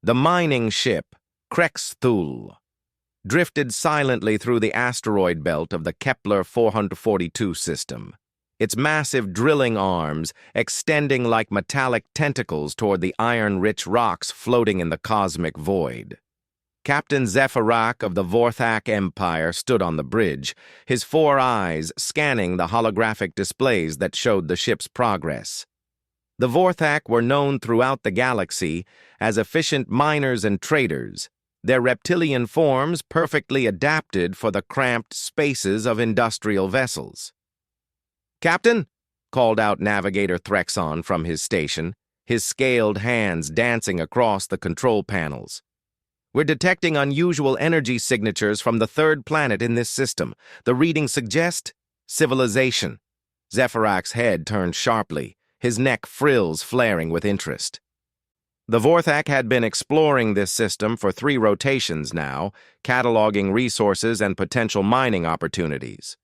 The mining ship, Krexthul, drifted silently through the asteroid belt of the Kepler 442 system, its massive drilling arms extending like metallic tentacles toward the iron-rich rocks floating in the cosmic void. Captain Zephyrak of the Vorthak Empire stood on the bridge, his four eyes scanning the holographic displays that showed the ship's progress. The Vorthak were known throughout the galaxy as efficient miners and traders, their reptilian forms perfectly adapted for the cramped spaces of industrial vessels. "Captain," called out Navigator Threxon from his station, his scaled hands dancing across the control panels. "We're detecting unusual energy signatures from the third planet in this system. The readings suggest civilization." Zephyrak's head turned sharply, his neck frills flaring with interest. The Vorthak had been exploring this system for 3 rotations now, cataloging resources and potential mining opportunities.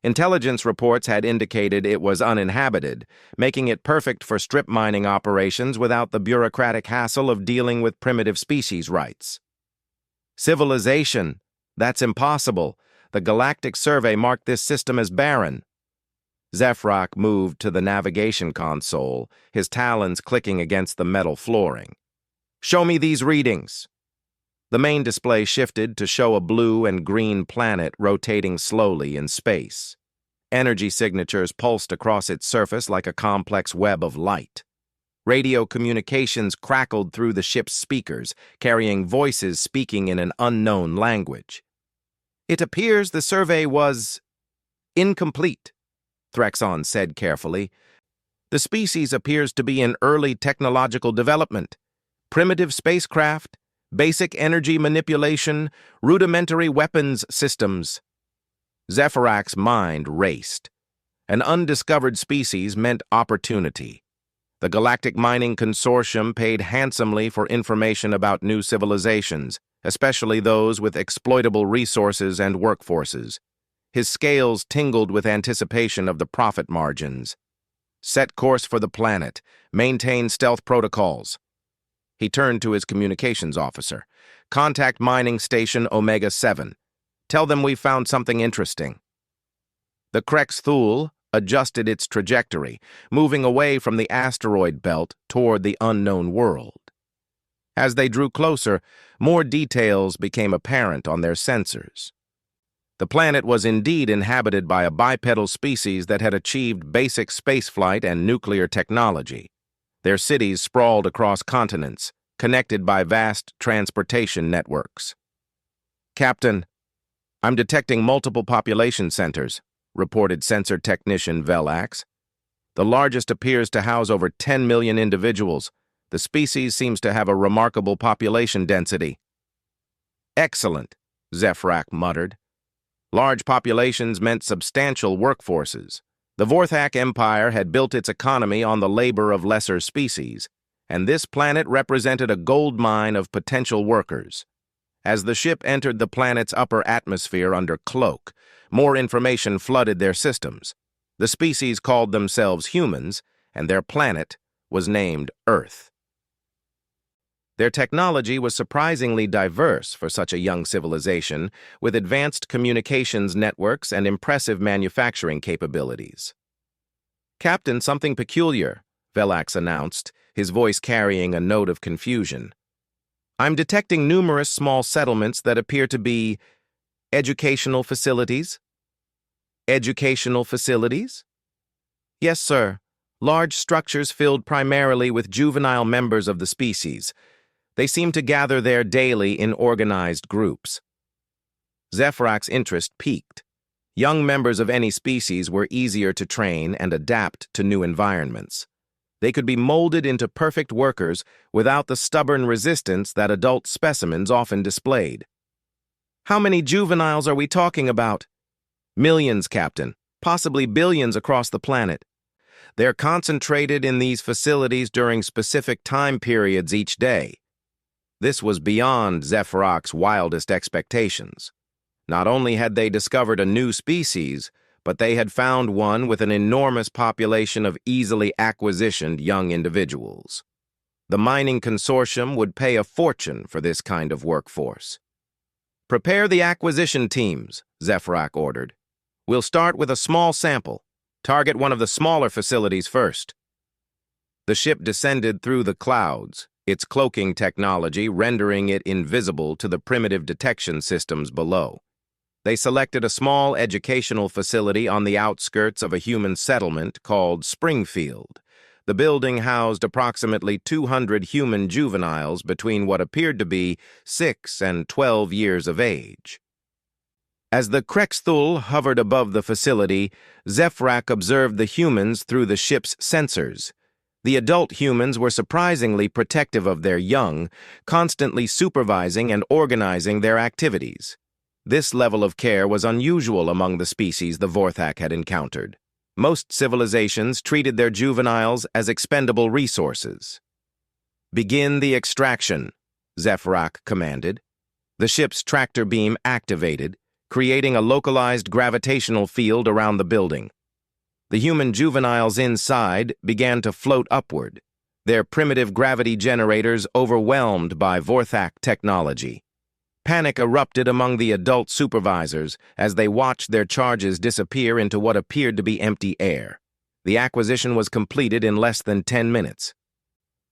Intelligence reports had indicated it was uninhabited, making it perfect for strip mining operations without the bureaucratic hassle of dealing with primitive species rights. "Civilization? That's impossible. The Galactic Survey marked this system as barren." Zephyrak moved to the navigation console, his talons clicking against the metal flooring. "Show me these readings." The main display shifted to show a blue and green planet rotating slowly in space. Energy signatures pulsed across its surface like a complex web of light. Radio communications crackled through the ship's speakers, carrying voices speaking in an unknown language. "It appears the survey was incomplete," Threxon said carefully. "The species appears to be in early technological development. Primitive spacecraft, basic energy manipulation, rudimentary weapons systems." Zephyrak's mind raced. An undiscovered species meant opportunity. The Galactic Mining Consortium paid handsomely for information about new civilizations, especially those with exploitable resources and workforces. His scales tingled with anticipation of the profit margins. "Set course for the planet. Maintain stealth protocols." He turned to his communications officer. "Contact Mining Station Omega-7. Tell them we found something interesting." The Krexthul adjusted its trajectory, moving away from the asteroid belt toward the unknown world. As they drew closer, more details became apparent on their sensors. The planet was indeed inhabited by a bipedal species that had achieved basic spaceflight and nuclear technology. Their cities sprawled across continents, connected by vast transportation networks. "Captain, I'm detecting multiple population centers," reported sensor technician Velax. "The largest appears to house over 10 million individuals. The species seems to have a remarkable population density." "Excellent," Zephyrak muttered. Large populations meant substantial workforces. The Vorthak Empire had built its economy on the labor of lesser species, and this planet represented a gold mine of potential workers. As the ship entered the planet's upper atmosphere under cloak, more information flooded their systems. The species called themselves humans, and their planet was named Earth. Their technology was surprisingly diverse for such a young civilization, with advanced communications networks and impressive manufacturing capabilities. "Captain, something peculiar," Velax announced, his voice carrying a note of confusion. "I'm detecting numerous small settlements that appear to be educational facilities." "Educational facilities?" "Yes, sir. Large structures filled primarily with juvenile members of the species. They seem to gather there daily in organized groups." Zephyrak's interest peaked. Young members of any species were easier to train and adapt to new environments. They could be molded into perfect workers without the stubborn resistance that adult specimens often displayed. "How many juveniles are we talking about?" "Millions, Captain. Possibly billions across the planet. They're concentrated in these facilities during specific time periods each day." This was beyond Zephyrak's wildest expectations. Not only had they discovered a new species, but they had found one with an enormous population of easily acquisitioned young individuals. The mining consortium would pay a fortune for this kind of workforce. "Prepare the acquisition teams," Zefrak ordered. "We'll start with a small sample. Target one of the smaller facilities first." The ship descended through the clouds, its cloaking technology rendering it invisible to the primitive detection systems below. They selected a small educational facility on the outskirts of a human settlement called Springfield. The building housed approximately 200 human juveniles between what appeared to be 6 and 12 years of age. As the Krexthul hovered above the facility, Zefrak observed the humans through the ship's sensors. The adult humans were surprisingly protective of their young, constantly supervising and organizing their activities. This level of care was unusual among the species the Vorthak had encountered. Most civilizations treated their juveniles as expendable resources. "Begin the extraction," Zefrak commanded. The ship's tractor beam activated, creating a localized gravitational field around the building. The human juveniles inside began to float upward, their primitive gravity generators overwhelmed by Vorthak technology. Panic erupted among the adult supervisors as they watched their charges disappear into what appeared to be empty air. The acquisition was completed in less than 10 minutes.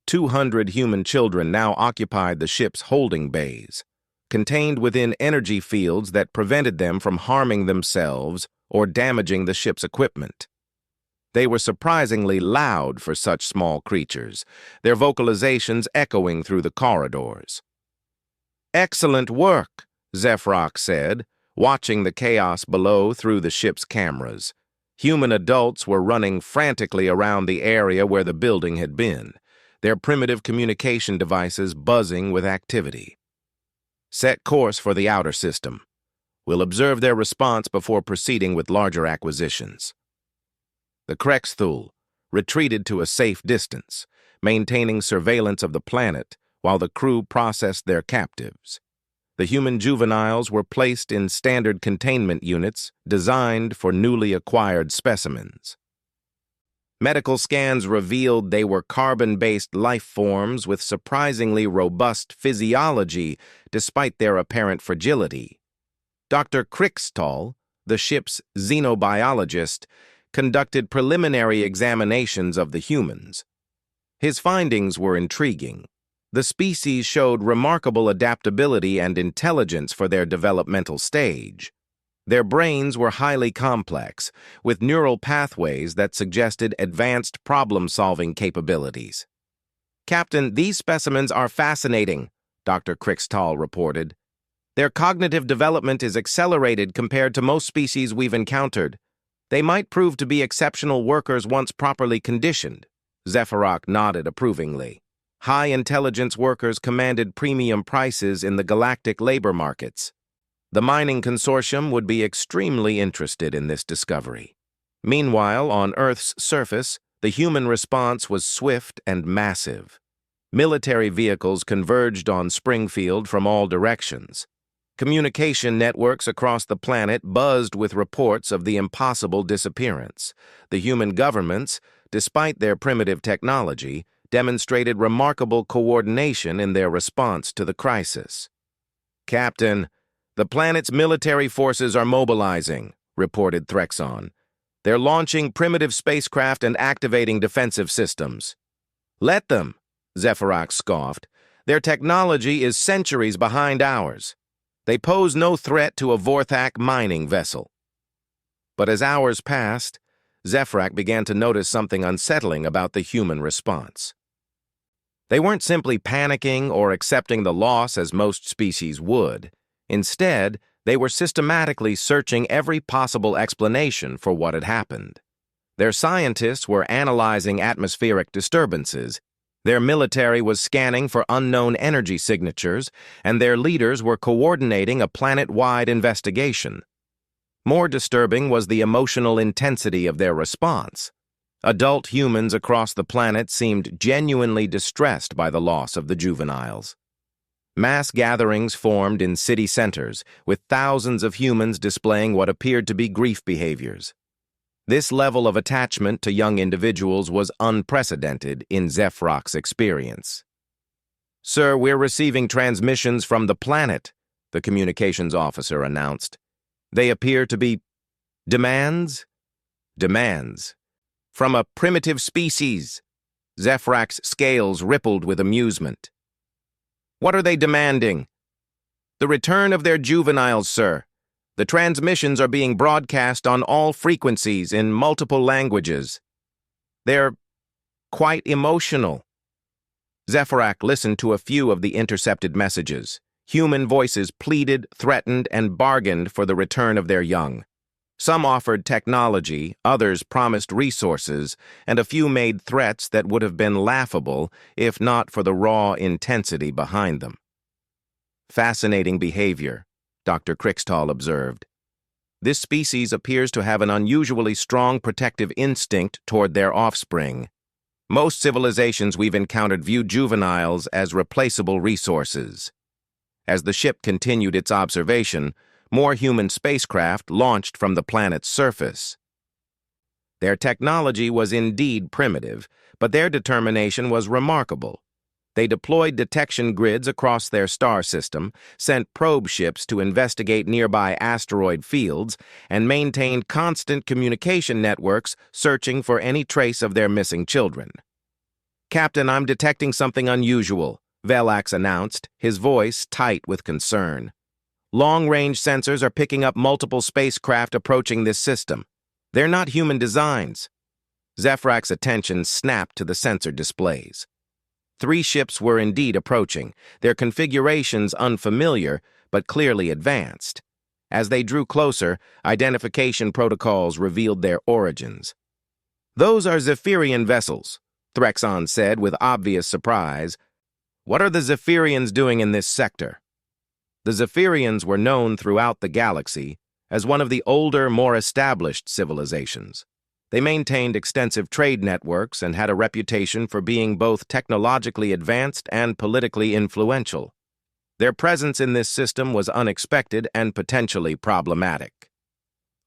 200 human children now occupied the ship's holding bays, contained within energy fields that prevented them from harming themselves or damaging the ship's equipment. They were surprisingly loud for such small creatures, their vocalizations echoing through the corridors. "Excellent work," Zefrak said, watching the chaos below through the ship's cameras. Human adults were running frantically around the area where the building had been, their primitive communication devices buzzing with activity. "Set course for the outer system. We'll observe their response before proceeding with larger acquisitions." The Krexthul retreated to a safe distance, maintaining surveillance of the planet while the crew processed their captives. The human juveniles were placed in standard containment units designed for newly acquired specimens. Medical scans revealed they were carbon-based life forms with surprisingly robust physiology despite their apparent fragility. Dr. Krixtall, the ship's xenobiologist, conducted preliminary examinations of the humans. His findings were intriguing. The species showed remarkable adaptability and intelligence for their developmental stage. Their brains were highly complex, with neural pathways that suggested advanced problem-solving capabilities. "Captain, these specimens are fascinating," Dr. Krixtall reported. "Their cognitive development is accelerated compared to most species we've encountered. They might prove to be exceptional workers once properly conditioned." Zefrak nodded approvingly. High-intelligence workers commanded premium prices in the galactic labor markets. The mining consortium would be extremely interested in this discovery. Meanwhile, on Earth's surface, the human response was swift and massive. Military vehicles converged on Springfield from all directions. Communication networks across the planet buzzed with reports of the impossible disappearance. The human governments, despite their primitive technology, demonstrated remarkable coordination in their response to the crisis. "Captain, the planet's military forces are mobilizing," reported Threxon. "They're launching primitive spacecraft and activating defensive systems." "Let them," Zefrak scoffed. "Their technology is centuries behind ours. They pose no threat to a Vorthak mining vessel." But as hours passed, Zefrak began to notice something unsettling about the human response. They weren't simply panicking or accepting the loss as most species would. Instead, they were systematically searching every possible explanation for what had happened. Their scientists were analyzing atmospheric disturbances, their military was scanning for unknown energy signatures, and their leaders were coordinating a planet-wide investigation. More disturbing was the emotional intensity of their response. Adult humans across the planet seemed genuinely distressed by the loss of the juveniles. Mass gatherings formed in city centers, with thousands of humans displaying what appeared to be grief behaviors. This level of attachment to young individuals was unprecedented in Zefrak's experience. Sir, we're receiving transmissions from the planet, the communications officer announced. They appear to be demands? Demands. From a primitive species. Zephrak's scales rippled with amusement. What are they demanding? The return of their juveniles, sir. The transmissions are being broadcast on all frequencies in multiple languages. They're quite emotional. Zephrak listened to a few of the intercepted messages. Human voices pleaded, threatened, and bargained for the return of their young. Some offered technology, others promised resources, and a few made threats that would have been laughable if not for the raw intensity behind them. Fascinating behavior, Dr. Crickstall observed. This species appears to have an unusually strong protective instinct toward their offspring. Most civilizations we've encountered view juveniles as replaceable resources. As the ship continued its observation, more human spacecraft launched from the planet's surface. Their technology was indeed primitive, but their determination was remarkable. They deployed detection grids across their star system, sent probe ships to investigate nearby asteroid fields, and maintained constant communication networks searching for any trace of their missing children. "Captain, I'm detecting something unusual," Velax announced, his voice tight with concern. "Long-range sensors are picking up multiple spacecraft approaching this system. They're not human designs." Zephrak's attention snapped to the sensor displays. 3 ships were indeed approaching, their configurations unfamiliar but clearly advanced. As they drew closer, identification protocols revealed their origins. "Those are Zephyrian vessels," Threxon said with obvious surprise. "What are the Zephyrians doing in this sector?" The Zephyrians were known throughout the galaxy as one of the older, more established civilizations. They maintained extensive trade networks and had a reputation for being both technologically advanced and politically influential. Their presence in this system was unexpected and potentially problematic.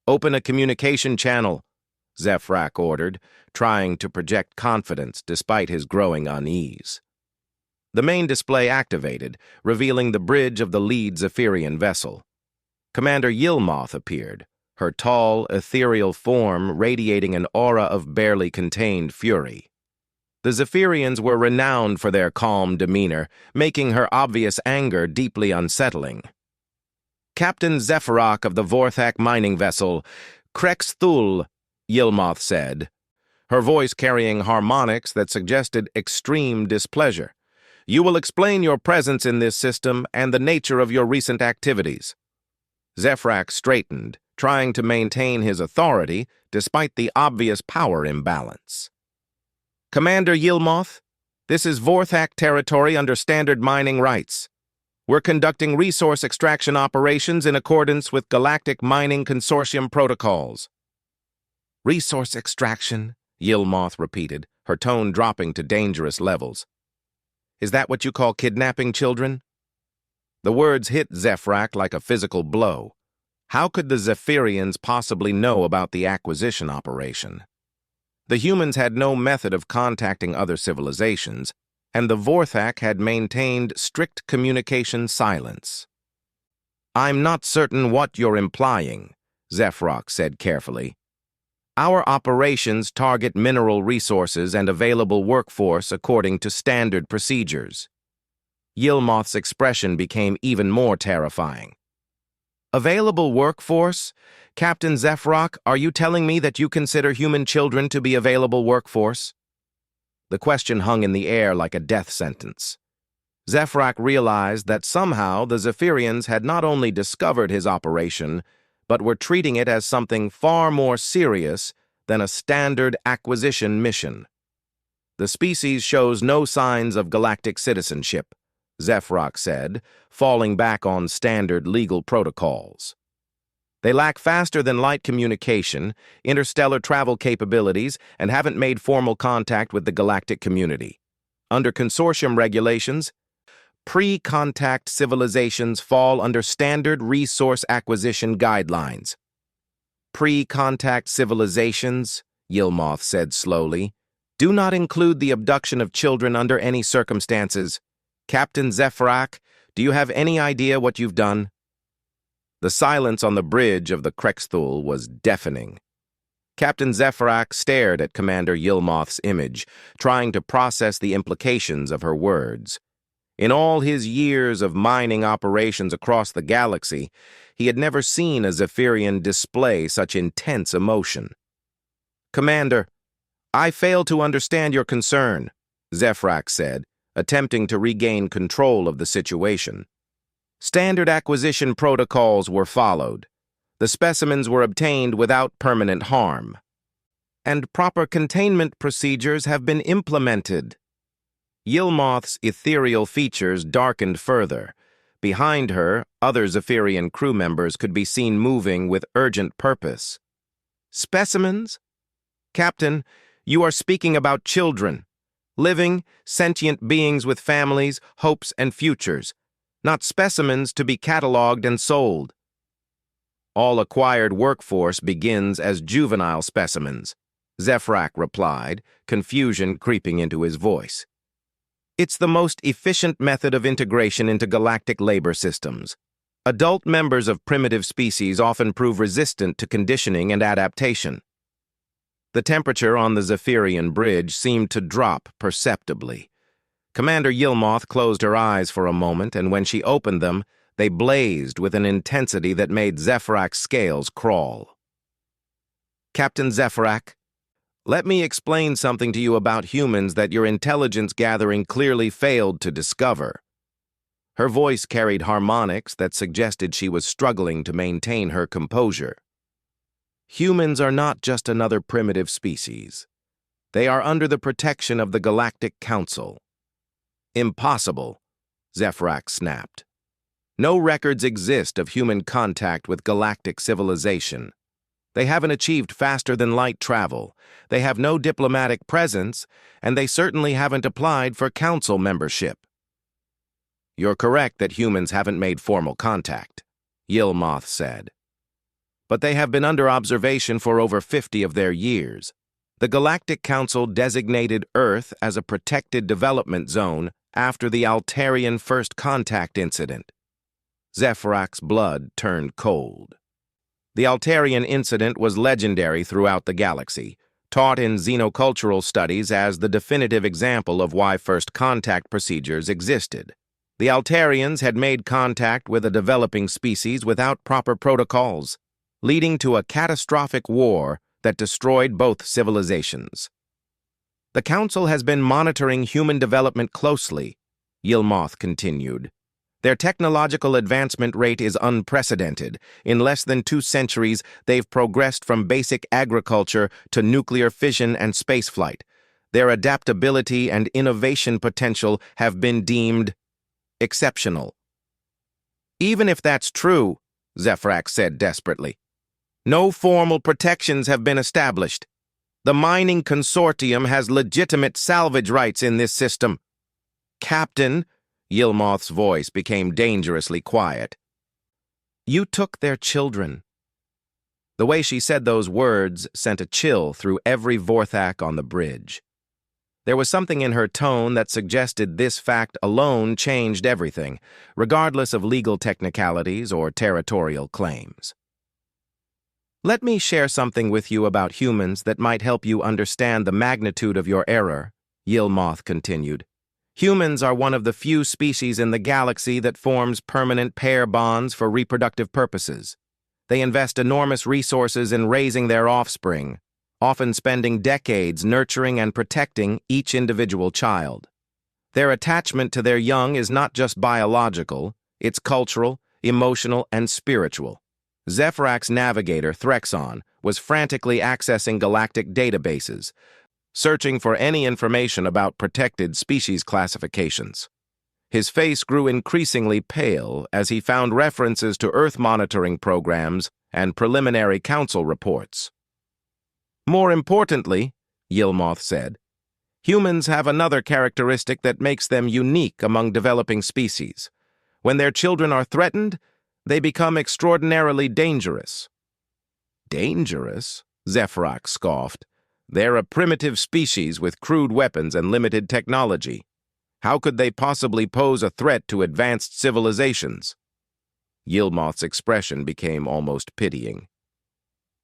"Open a communication channel," Zephrak ordered, trying to project confidence despite his growing unease. The main display activated, revealing the bridge of the lead Zephyrian vessel. Commander Yilmoth appeared, her tall, ethereal form radiating an aura of barely contained fury. The Zephyrians were renowned for their calm demeanor, making her obvious anger deeply unsettling. "Captain Zephyrak of the Vorthak mining vessel, Krexthul," Yilmoth said, her voice carrying harmonics that suggested extreme displeasure. "You will explain your presence in this system and the nature of your recent activities." Zephrak straightened, trying to maintain his authority despite the obvious power imbalance. "Commander Yilmoth, this is Vorthak territory under standard mining rights. We're conducting resource extraction operations in accordance with Galactic Mining Consortium protocols." "Resource extraction," Yilmoth repeated, her tone dropping to dangerous levels. "Is that what you call kidnapping children?" The words hit Zephrak like a physical blow. How could the Zephyrians possibly know about the acquisition operation? The humans had no method of contacting other civilizations, and the Vorthak had maintained strict communication silence. "I'm not certain what you're implying," Zephrak said carefully. "Our operations target mineral resources and available workforce according to standard procedures." Yilmoth's expression became even more terrifying. "Available workforce? Captain Zephrak, are you telling me that you consider human children to be available workforce?" The question hung in the air like a death sentence. Zephrak realized that somehow the Zephyrians had not only discovered his operation, but were treating it as something far more serious than a standard acquisition mission. "The species shows no signs of galactic citizenship," Zephrak said, falling back on standard legal protocols. "They lack faster-than-light communication, interstellar travel capabilities, and haven't made formal contact with the galactic community. Under consortium regulations, pre-contact civilizations fall under standard resource acquisition guidelines." "Pre-contact civilizations," Yilmoth said slowly, "do not include the abduction of children under any circumstances. Captain Zephyrak, do you have any idea what you've done? The silence on the bridge of the Krexthul was deafening. Captain Zephyrak stared at Commander Yilmoth's image, trying to process the implications of her words. In all his years of mining operations across the galaxy, he had never seen a Zephyrian display such intense emotion. "Commander, I fail to understand your concern," Zephyrak said, attempting to regain control of the situation. Standard acquisition protocols were followed. The specimens were obtained without permanent harm. And proper containment procedures have been implemented. Yilmoth's ethereal features darkened further. Behind her, other Zephyrian crew members could be seen moving with urgent purpose. "Specimens? Captain, you are speaking about children. Living, sentient beings with families, hopes, and futures. Not specimens to be catalogued and sold. All acquired workforce begins as juvenile specimens," Zephyrak replied, confusion creeping into his voice. "It's the most efficient method of integration into galactic labor systems. Adult members of primitive species often prove resistant to conditioning and adaptation." The temperature on the Zephyrian bridge seemed to drop perceptibly. Commander Yilmoth closed her eyes for a moment, and when she opened them, they blazed with an intensity that made Zephyrak's scales crawl. "Captain Zephyrak, let me explain something to you about humans that your intelligence gathering clearly failed to discover." Her voice carried harmonics that suggested she was struggling to maintain her composure. "Humans are not just another primitive species. They are under the protection of the Galactic Council." "Impossible," Zephyrak snapped. "No records exist of human contact with galactic civilization. They haven't achieved faster-than-light travel, they have no diplomatic presence, and they certainly haven't applied for council membership." "You're correct that humans haven't made formal contact," Yilmoth said. "But they have been under observation for over 50 of their years. The Galactic Council designated Earth as a protected development zone after the Altarian First Contact incident." Zephyrak's blood turned cold. The Altarian incident was legendary throughout the galaxy, taught in xenocultural studies as the definitive example of why first contact procedures existed. The Altarians had made contact with a developing species without proper protocols, leading to a catastrophic war that destroyed both civilizations. "The Council has been monitoring human development closely," Yilmoth continued. "Their technological advancement rate is unprecedented. In less than 2 centuries, they've progressed from basic agriculture to nuclear fission and spaceflight. Their adaptability and innovation potential have been deemed exceptional." "Even if that's true," Zephyrak said desperately, "no formal protections have been established. The mining consortium has legitimate salvage rights in this system." "Captain," Yilmoth's voice became dangerously quiet, "you took their children." The way she said those words sent a chill through every Vorthak on the bridge. There was something in her tone that suggested this fact alone changed everything, regardless of legal technicalities or territorial claims. "Let me share something with you about humans that might help you understand the magnitude of your error," Yilmoth continued. "Humans are one of the few species in the galaxy that forms permanent pair bonds for reproductive purposes. They invest enormous resources in raising their offspring, often spending decades nurturing and protecting each individual child. Their attachment to their young is not just biological, it's cultural, emotional, and spiritual." Zephyrak's navigator, Threxon, was frantically accessing galactic databases, searching for any information about protected species classifications. His face grew increasingly pale as he found references to Earth monitoring programs and preliminary council reports. "More importantly," Yilmoth said, "humans have another characteristic that makes them unique among developing species. When their children are threatened, they become extraordinarily dangerous." "Dangerous?" Zephyrak scoffed. "They're a primitive species with crude weapons and limited technology. How could they possibly pose a threat to advanced civilizations? Yilmoth's expression became almost pitying.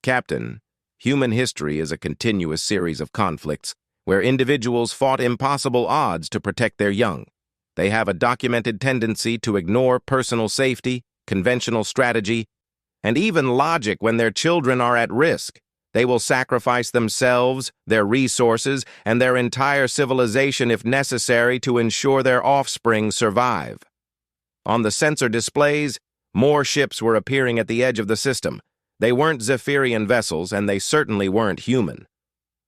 Captain, human history is a continuous series of conflicts where individuals fought impossible odds to protect their young. They have a documented tendency to ignore personal safety, conventional strategy, and even logic when their children are at risk. They will sacrifice themselves, their resources, and their entire civilization if necessary to ensure their offspring survive. On the sensor displays, more ships were appearing at the edge of the system. They weren't Zephyrian vessels, and they certainly weren't human.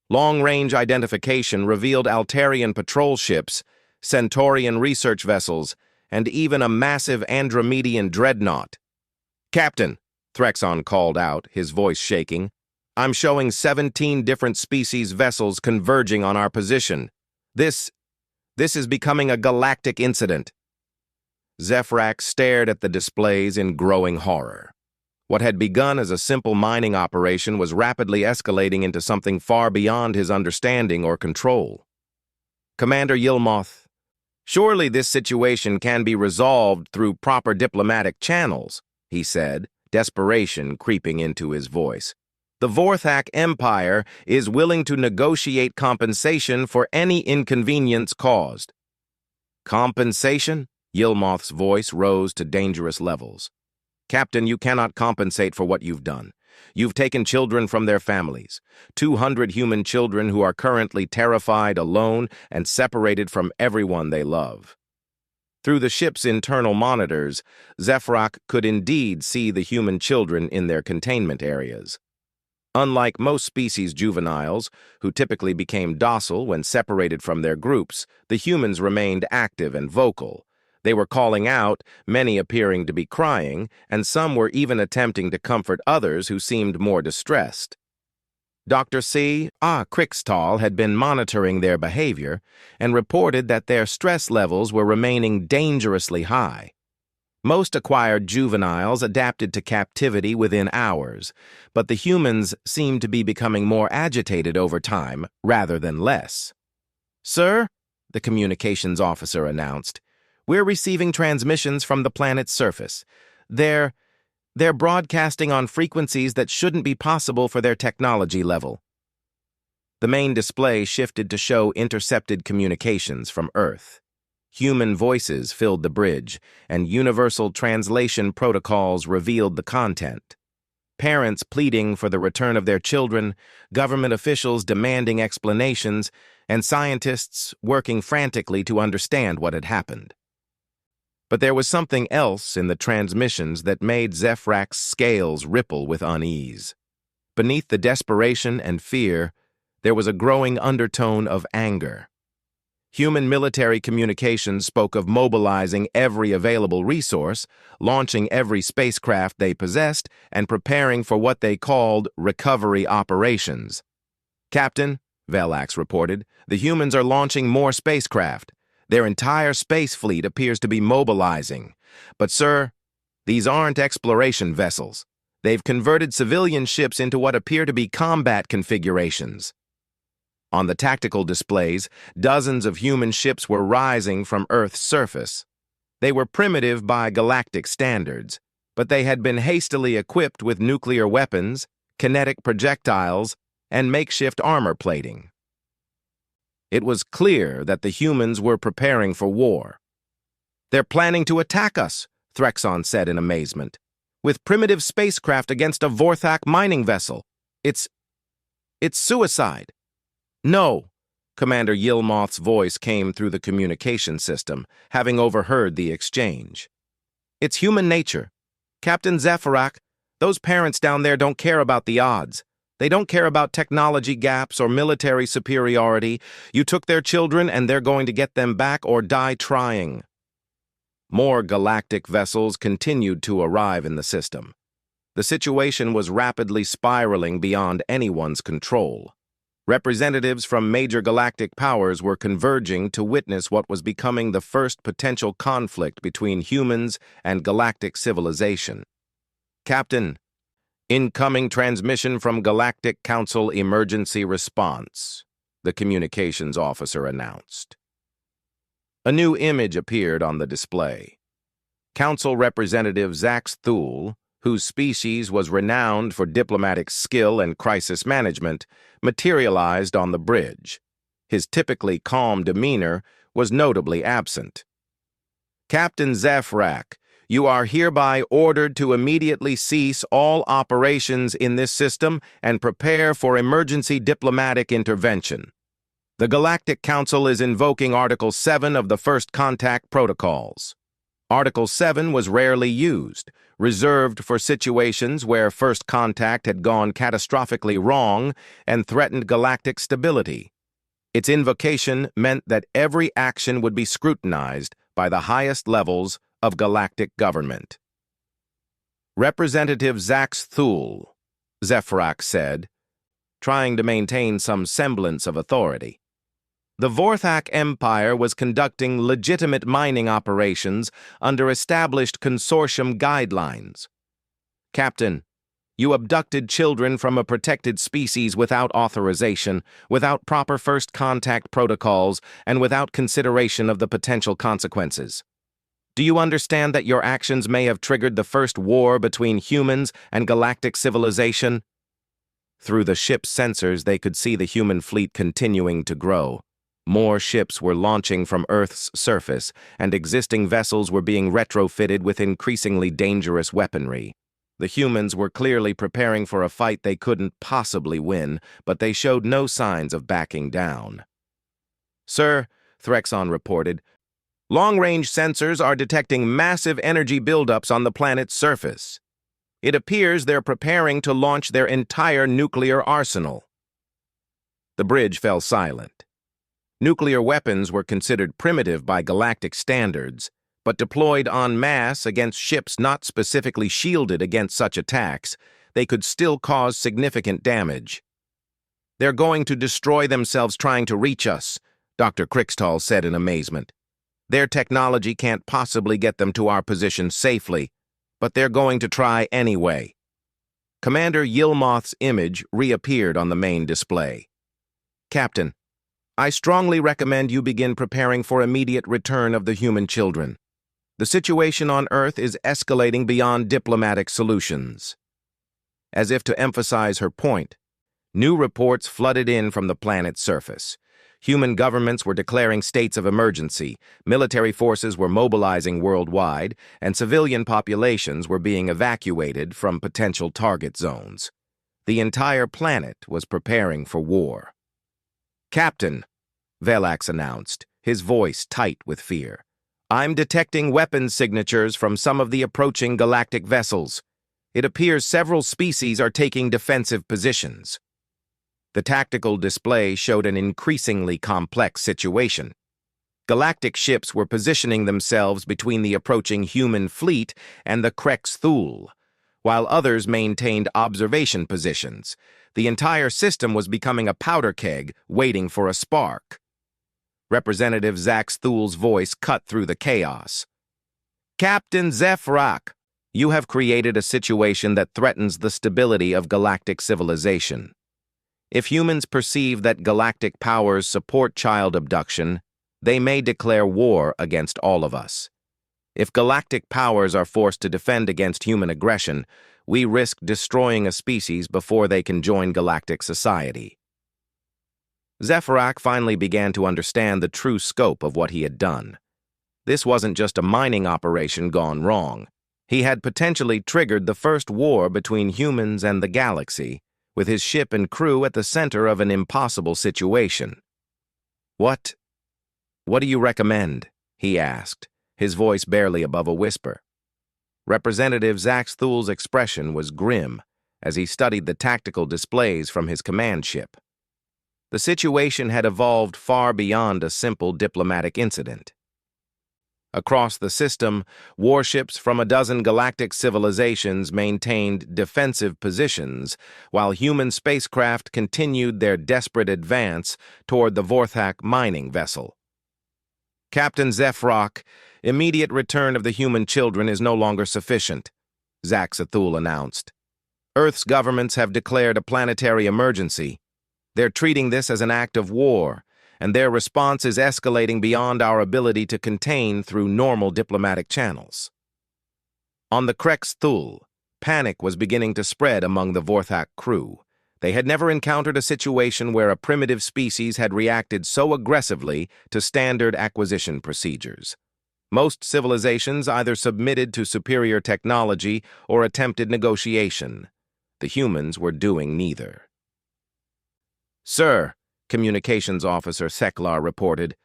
Long-range identification revealed Altarian patrol ships, Centaurian research vessels, and even a massive Andromedan dreadnought. "Captain," Threxon called out, his voice shaking, "I'm showing 17 different species vessels converging on our position. This is becoming a galactic incident." Zephyrax stared at the displays in growing horror. What had begun as a simple mining operation was rapidly escalating into something far beyond his understanding or control. "Commander Yilmoth, surely this situation can be resolved through proper diplomatic channels," he said, desperation creeping into his voice. "The Vorthak Empire is willing to negotiate compensation for any inconvenience caused." "Compensation?" Yilmoth's voice rose to dangerous levels. "Captain, you cannot compensate for what you've done. You've taken children from their families, 200 human children who are currently terrified, alone, and separated from everyone they love." Through the ship's internal monitors, Zephyrak could indeed see the human children in their containment areas. Unlike most species juveniles, who typically became docile when separated from their groups, the humans remained active and vocal. They were calling out, many appearing to be crying, and some were even attempting to comfort others who seemed more distressed. Dr. Crixtall had been monitoring their behavior and reported that their stress levels were remaining dangerously high. Most acquired juveniles adapted to captivity within hours, but the humans seemed to be becoming more agitated over time rather than less. "Sir," the communications officer announced, "we're receiving transmissions from the planet's surface. They're broadcasting on frequencies that shouldn't be possible for their technology level." The main display shifted to show intercepted communications from Earth. Human voices filled the bridge, and universal translation protocols revealed the content. Parents pleading for the return of their children, government officials demanding explanations, and scientists working frantically to understand what had happened. But there was something else in the transmissions that made Zephyrak's scales ripple with unease. Beneath the desperation and fear, there was a growing undertone of anger. Human military communications spoke of mobilizing every available resource, launching every spacecraft they possessed, and preparing for what they called recovery operations. "Captain," Velax reported, "the humans are launching more spacecraft. Their entire space fleet appears to be mobilizing. But, sir, these aren't exploration vessels. They've converted civilian ships into what appear to be combat configurations." On the tactical displays, dozens of human ships were rising from Earth's surface. They were primitive by galactic standards, but they had been hastily equipped with nuclear weapons, kinetic projectiles, and makeshift armor plating. It was clear that the humans were preparing for war. "They're planning to attack us," Threxon said in amazement, "with primitive spacecraft against a Vorthak mining vessel. It's suicide." "No," Commander Yilmoth's voice came through the communication system, having overheard the exchange. "It's human nature. Captain Zephyrak, those parents down there don't care about the odds. They don't care about technology gaps or military superiority. You took their children and they're going to get them back or die trying." More galactic vessels continued to arrive in the system. The situation was rapidly spiraling beyond anyone's control. Representatives from major galactic powers were converging to witness what was becoming the first potential conflict between humans and galactic civilization. "Captain, incoming transmission from Galactic Council Emergency Response," the communications officer announced. A new image appeared on the display. Council Representative Zax Thule, whose species was renowned for diplomatic skill and crisis management, materialized on the bridge. His typically calm demeanor was notably absent. Captain Zefrak, you are hereby ordered to immediately cease all operations in this system and prepare for emergency diplomatic intervention. The Galactic Council is invoking Article 7 of the First Contact Protocols. Article 7 was rarely used, reserved for situations where first contact had gone catastrophically wrong and threatened galactic stability. Its invocation meant that every action would be scrutinized by the highest levels of galactic government. Representative Zax Thule, Zefrak said, trying to maintain some semblance of authority. The Vorthak Empire was conducting legitimate mining operations under established consortium guidelines. Captain, you abducted children from a protected species without authorization, without proper first contact protocols, and without consideration of the potential consequences. Do you understand that your actions may have triggered the first war between humans and galactic civilization? Through the ship's sensors, they could see the human fleet continuing to grow. More ships were launching from Earth's surface, and existing vessels were being retrofitted with increasingly dangerous weaponry. The humans were clearly preparing for a fight they couldn't possibly win, but they showed no signs of backing down. Sir, Threxon reported, long-range sensors are detecting massive energy buildups on the planet's surface. It appears they're preparing to launch their entire nuclear arsenal. The bridge fell silent. Nuclear weapons were considered primitive by galactic standards, but deployed en masse against ships not specifically shielded against such attacks, they could still cause significant damage. They're going to destroy themselves trying to reach us, Dr. Crixtall said in amazement. Their technology can't possibly get them to our position safely, but they're going to try anyway. Commander Yilmoth's image reappeared on the main display. Captain, I strongly recommend you begin preparing for immediate return of the human children. The situation on Earth is escalating beyond diplomatic solutions. As if to emphasize her point, new reports flooded in from the planet's surface. Human governments were declaring states of emergency, military forces were mobilizing worldwide, and civilian populations were being evacuated from potential target zones. The entire planet was preparing for war. Captain, Velax announced, his voice tight with fear. I'm detecting weapons signatures from some of the approaching galactic vessels. It appears several species are taking defensive positions. The tactical display showed an increasingly complex situation. Galactic ships were positioning themselves between the approaching human fleet and the Krex Thule, while others maintained observation positions. The entire system was becoming a powder keg waiting for a spark. Representative Zax Thule's voice cut through the chaos. Captain Zefrak, you have created a situation that threatens the stability of galactic civilization. If humans perceive that galactic powers support child abduction, they may declare war against all of us. If galactic powers are forced to defend against human aggression, we risk destroying a species before they can join galactic society. Zefrak finally began to understand the true scope of what he had done. This wasn't just a mining operation gone wrong. He had potentially triggered the first war between humans and the galaxy, with his ship and crew at the center of an impossible situation. What do you recommend? He asked, his voice barely above a whisper. Representative Zax Thule's expression was grim as he studied the tactical displays from his command ship. The situation had evolved far beyond a simple diplomatic incident. Across the system, warships from a dozen galactic civilizations maintained defensive positions, while human spacecraft continued their desperate advance toward the Vorthak mining vessel. Captain Zefrak, immediate return of the human children is no longer sufficient, Zax Thule announced. Earth's governments have declared a planetary emergency. They're treating this as an act of war, and their response is escalating beyond our ability to contain through normal diplomatic channels. On the Krex Thul, panic was beginning to spread among the Vorthak crew. They had never encountered a situation where a primitive species had reacted so aggressively to standard acquisition procedures. Most civilizations either submitted to superior technology or attempted negotiation. The humans were doing neither. "Sir," Communications Officer Theklar reported,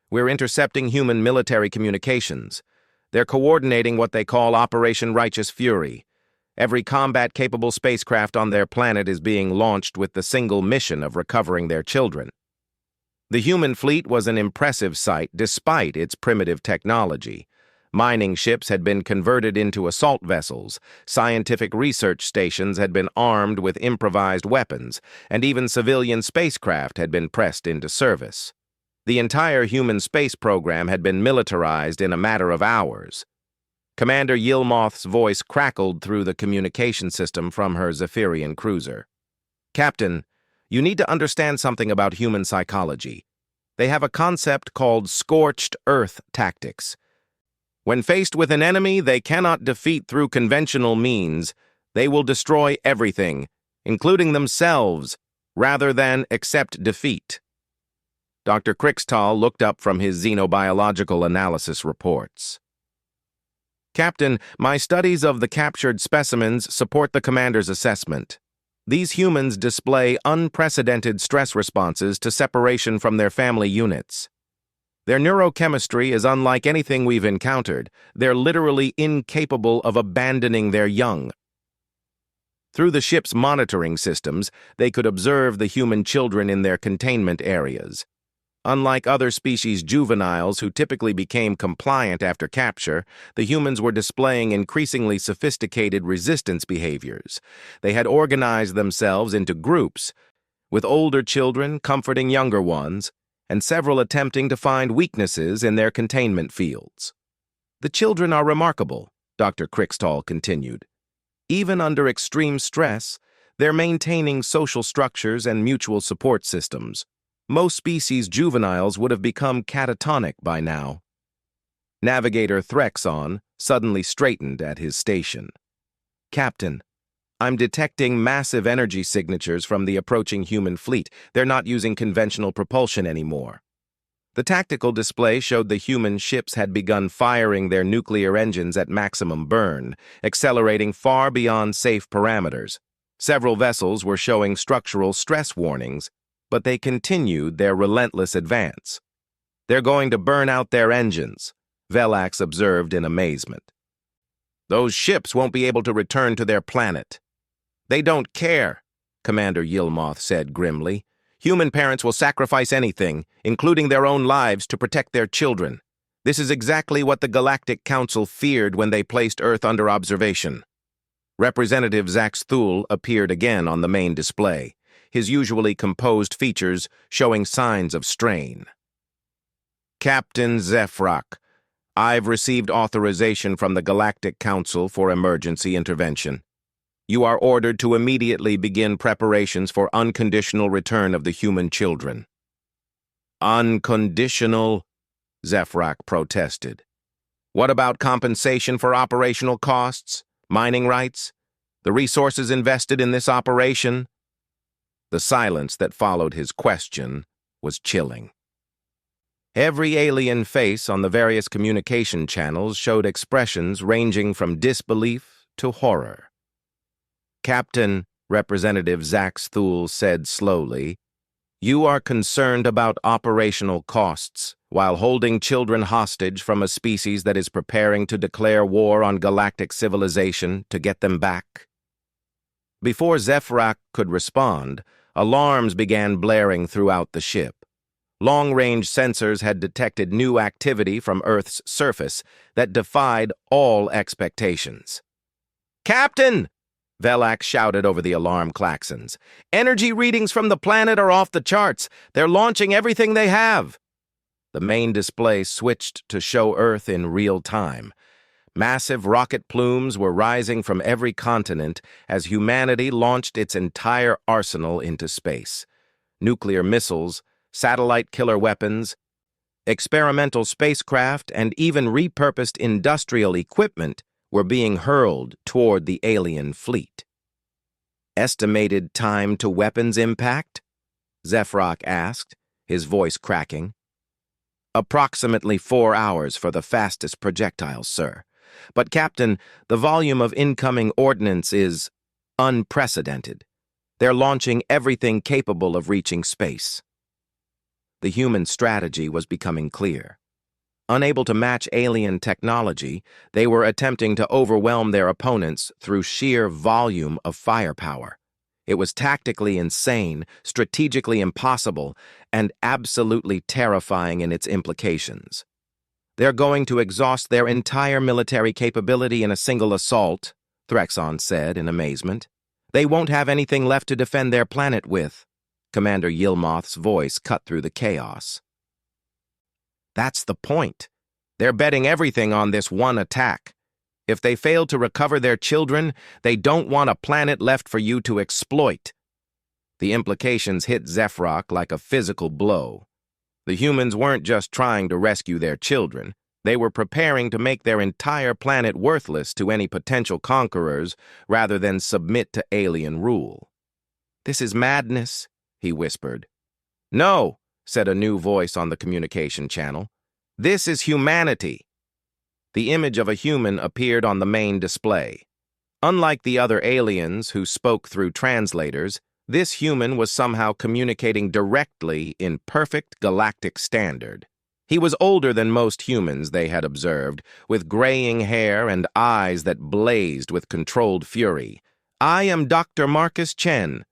"we're intercepting human military communications. They're coordinating what they call Operation Righteous Fury. Every combat-capable spacecraft on their planet is being launched with the single mission of recovering their children." The human fleet was an impressive sight despite its primitive technology. Mining ships had been converted into assault vessels, scientific research stations had been armed with improvised weapons, and even civilian spacecraft had been pressed into service. The entire human space program had been militarized in a matter of hours. Commander Yilmoth's voice crackled through the communication system from her Zephyrian cruiser. "Captain, you need to understand something about human psychology. They have a concept called scorched earth tactics. When faced with an enemy they cannot defeat through conventional means, they will destroy everything, including themselves, rather than accept defeat." Dr. Krixtal looked up from his xenobiological analysis reports. "Captain, my studies of the captured specimens support the commander's assessment. These humans display unprecedented stress responses to separation from their family units. Their neurochemistry is unlike anything we've encountered. They're literally incapable of abandoning their young." Through the ship's monitoring systems, they could observe the human children in their containment areas. Unlike other species' juveniles who typically became compliant after capture, the humans were displaying increasingly sophisticated resistance behaviors. They had organized themselves into groups, with older children comforting younger ones, and several attempting to find weaknesses in their containment fields. "The children are remarkable," Dr. Krixtal continued. "Even under extreme stress, they're maintaining social structures and mutual support systems. Most species' juveniles would have become catatonic by now." Navigator Threxon suddenly straightened at his station. "Captain, I'm detecting massive energy signatures from the approaching human fleet. They're not using conventional propulsion anymore." The tactical display showed the human ships had begun firing their nuclear engines at maximum burn, accelerating far beyond safe parameters. Several vessels were showing structural stress warnings, but they continued their relentless advance. "They're going to burn out their engines," Velax observed in amazement. "Those ships won't be able to return to their planet." "They don't care," Commander Yilmoth said grimly. "Human parents will sacrifice anything, including their own lives, to protect their children. This is exactly what the Galactic Council feared when they placed Earth under observation." Representative Zax Thul appeared again on the main display, his usually composed features showing signs of strain. "Captain Zefrak, I've received authorization from the Galactic Council for emergency intervention. You are ordered to immediately begin preparations for unconditional return of the human children." "Unconditional?" Zefrak protested. "What about compensation for operational costs, mining rights, the resources invested in this operation?" The silence that followed his question was chilling. Every alien face on the various communication channels showed expressions ranging from disbelief to horror. "Captain," Representative Zax Thul said slowly, "you are concerned about operational costs while holding children hostage from a species that is preparing to declare war on galactic civilization to get them back." Before Zefrak could respond, alarms began blaring throughout the ship. Long-range sensors had detected new activity from Earth's surface that defied all expectations. "Captain!" Velax shouted over the alarm klaxons. "Energy readings from the planet are off the charts. They're launching everything they have." The main display switched to show Earth in real time. Massive rocket plumes were rising from every continent as humanity launched its entire arsenal into space. Nuclear missiles, satellite killer weapons, experimental spacecraft, and even repurposed industrial equipment were being hurled toward the alien fleet. Estimated time to weapons impact? Zefrock asked, his voice cracking. Approximately 4 hours for the fastest projectiles, sir. But, Captain, the volume of incoming ordnance is unprecedented. They're launching everything capable of reaching space. The human strategy was becoming clear. Unable to match alien technology, they were attempting to overwhelm their opponents through sheer volume of firepower. It was tactically insane, strategically impossible, and absolutely terrifying in its implications. They're going to exhaust their entire military capability in a single assault, Threxon said in amazement. They won't have anything left to defend their planet with. Commander Yilmoth's voice cut through the chaos. That's the point. They're betting everything on this one attack. If they fail to recover their children, they don't want a planet left for you to exploit. The implications hit Zefrock like a physical blow. The humans weren't just trying to rescue their children. They were preparing to make their entire planet worthless to any potential conquerors rather than submit to alien rule. "This is madness," he whispered. "No," said a new voice on the communication channel. "This is humanity." The image of a human appeared on the main display. Unlike the other aliens who spoke through translators, this human was somehow communicating directly in perfect galactic standard. He was older than most humans they had observed, with graying hair and eyes that blazed with controlled fury. "I am Dr. Marcus Chen,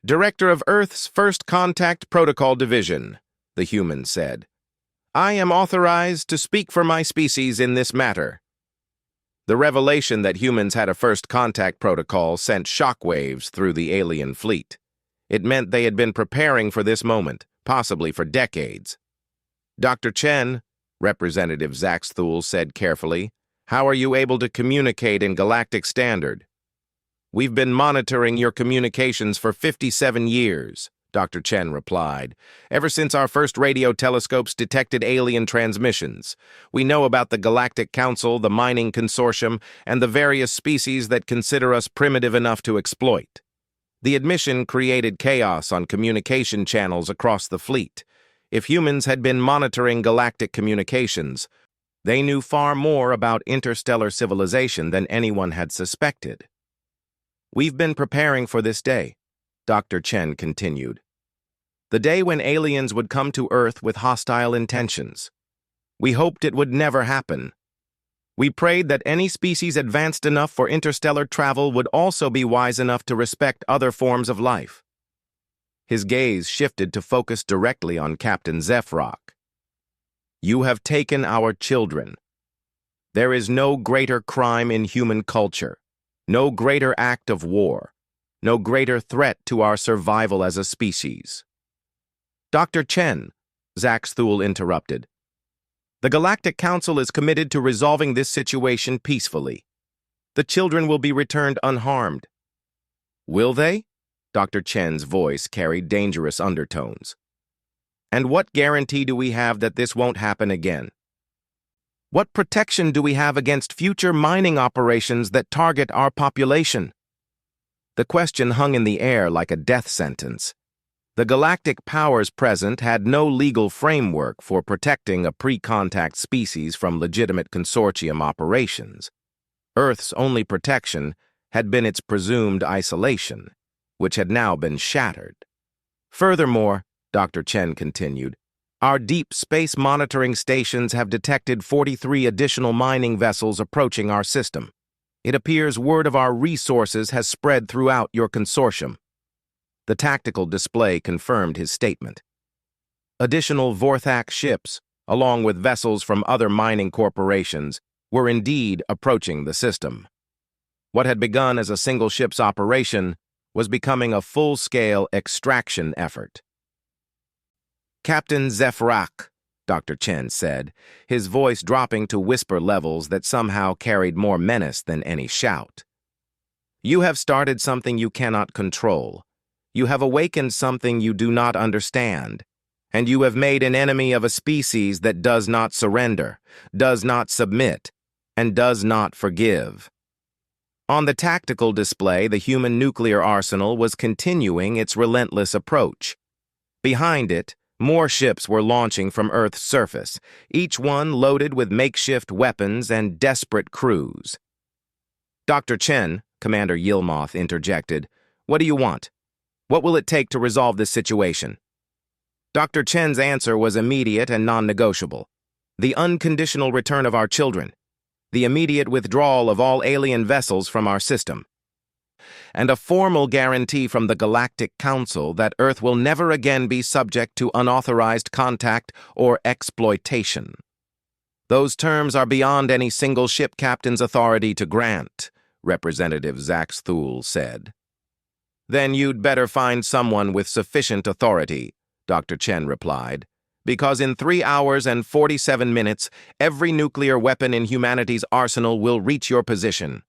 Director of Earth's First Contact Protocol Division," the human said. "I am authorized to speak for my species in this matter." The revelation that humans had a first contact protocol sent shockwaves through the alien fleet. It meant they had been preparing for this moment, possibly for decades. "Dr. Chen," Representative Zaxthul said carefully, "how are you able to communicate in galactic standard?" "We've been monitoring your communications for 57 years, Dr. Chen replied. "Ever since our first radio telescopes detected alien transmissions. We know about the Galactic Council, the mining consortium, and the various species that consider us primitive enough to exploit. The admission created chaos on communication channels across the fleet. If humans had been monitoring galactic communications, they knew far more about interstellar civilization than anyone had suspected. We've been preparing for this day," Dr. Chen continued. "The day when aliens would come to Earth with hostile intentions. We hoped it would never happen. We prayed that any species advanced enough for interstellar travel would also be wise enough to respect other forms of life." His gaze shifted to focus directly on Captain Zefrock. "You have taken our children. There is no greater crime in human culture, no greater act of war, no greater threat to our survival as a species." "Dr. Chen," Zaxthul interrupted, "the Galactic Council is committed to resolving this situation peacefully. The children will be returned unharmed." "Will they?" Dr. Chen's voice carried dangerous undertones. "And what guarantee do we have that this won't happen again? What protection do we have against future mining operations that target our population?" The question hung in the air like a death sentence. The galactic powers present had no legal framework for protecting a pre-contact species from legitimate consortium operations. Earth's only protection had been its presumed isolation, which had now been shattered. "Furthermore," Dr. Chen continued, "our deep space monitoring stations have detected 43 additional mining vessels approaching our system. It appears word of our resources has spread throughout your consortium." The tactical display confirmed his statement. Additional Vorthak ships, along with vessels from other mining corporations, were indeed approaching the system. What had begun as a single ship's operation was becoming a full-scale extraction effort. "Captain Zefrock," Dr. Chen said, his voice dropping to whisper levels that somehow carried more menace than any shout. "You have started something you cannot control. You have awakened something you do not understand, and you have made an enemy of a species that does not surrender, does not submit, and does not forgive. On the tactical display, the human nuclear arsenal was continuing its relentless approach. Behind it, more ships were launching from Earth's surface, each one loaded with makeshift weapons and desperate crews. "Dr. Chen," Commander Yilmoth interjected, "what do you want? What will it take to resolve this situation?" Dr. Chen's answer was immediate and non-negotiable. "The unconditional return of our children. The immediate withdrawal of all alien vessels from our system. And a formal guarantee from the Galactic Council that Earth will never again be subject to unauthorized contact or exploitation. Those terms are beyond any single ship captain's authority to grant," Representative Zax Thule said. "Then you'd better find someone with sufficient authority," Dr. Chen replied, "because in 3 hours and 47 minutes, every nuclear weapon in humanity's arsenal will reach your position.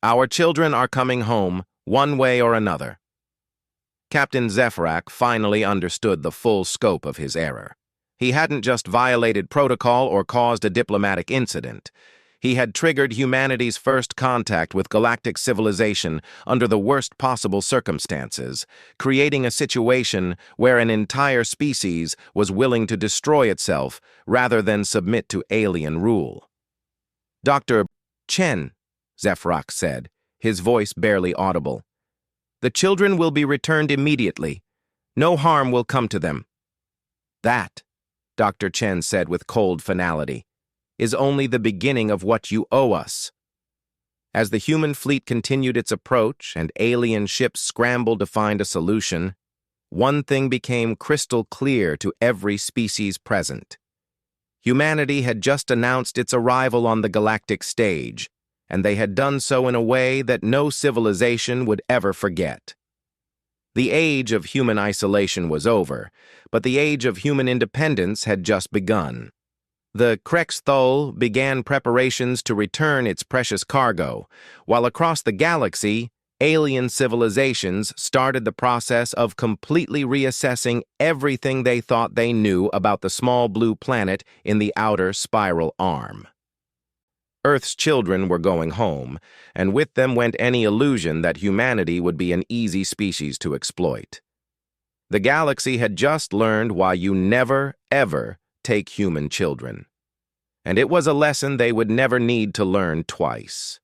Our children are coming home, one way or another." Captain Zefrak finally understood the full scope of his error. He hadn't just violated protocol or caused a diplomatic incident. He had triggered humanity's first contact with galactic civilization under the worst possible circumstances, creating a situation where an entire species was willing to destroy itself rather than submit to alien rule. "Dr. Chen," Zefrak said, his voice barely audible, "the children will be returned immediately. No harm will come to them." "That," Dr. Chen said with cold finality, "is only the beginning of what you owe us." As the human fleet continued its approach and alien ships scrambled to find a solution, one thing became crystal clear to every species present. Humanity had just announced its arrival on the galactic stage, and they had done so in a way that no civilization would ever forget. The age of human isolation was over, but the age of human independence had just begun. The Krexthol began preparations to return its precious cargo, while across the galaxy, alien civilizations started the process of completely reassessing everything they thought they knew about the small blue planet in the outer spiral arm. Earth's children were going home, and with them went any illusion that humanity would be an easy species to exploit. The galaxy had just learned why you never, ever take human children. And it was a lesson they would never need to learn twice.